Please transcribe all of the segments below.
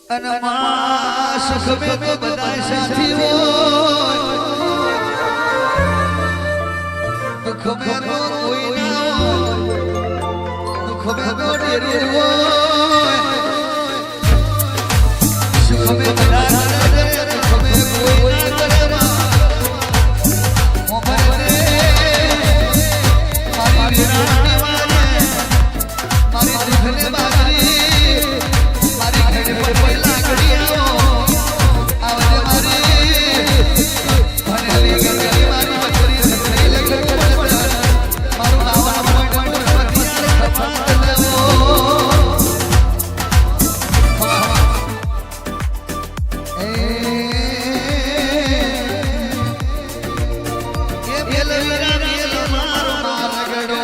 અનમા સુખ મે તો બધાય સાથી હોય દુખ મે તો કોઈ ના હોય દુખ મે તો ડેરું હોય સુખ મે બધા કરે દુખ મે કોઈ ના કરે મોબર રે મારી વિરાની વાને મારી દુખને બાગરી મારી ઘરે પર પહેલા ઘડિયાઓ આવજે મારી ભણેલી ગગરી મારી મચરી સકરી લગન મારું નાવા મોય પતિયાર ખફા દેવો એ બેલવીરા બેલ મારો મારગડો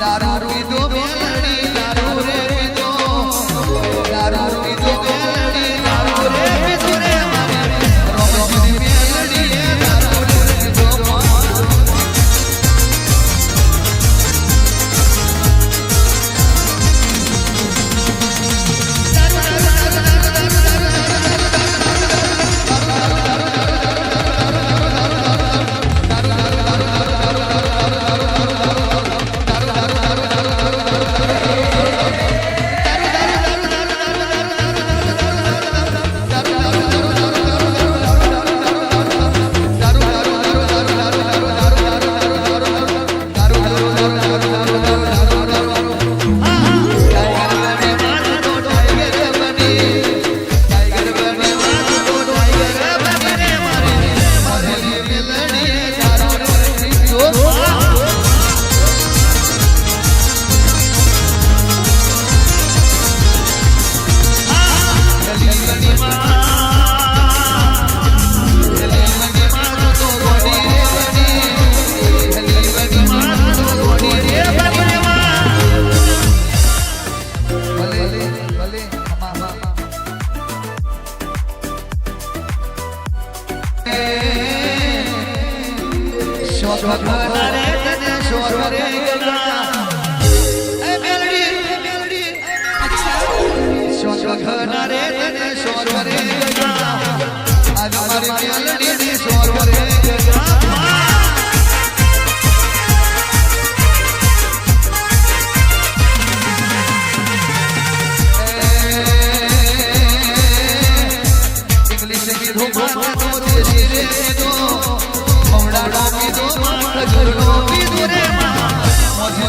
दारू पीदो बेलड़ी दारू रे पीदो दारू पीदो बेलड़ी दारू रे पीदो रे रोमनी बेलड़ी दारू रे पीदो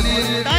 Did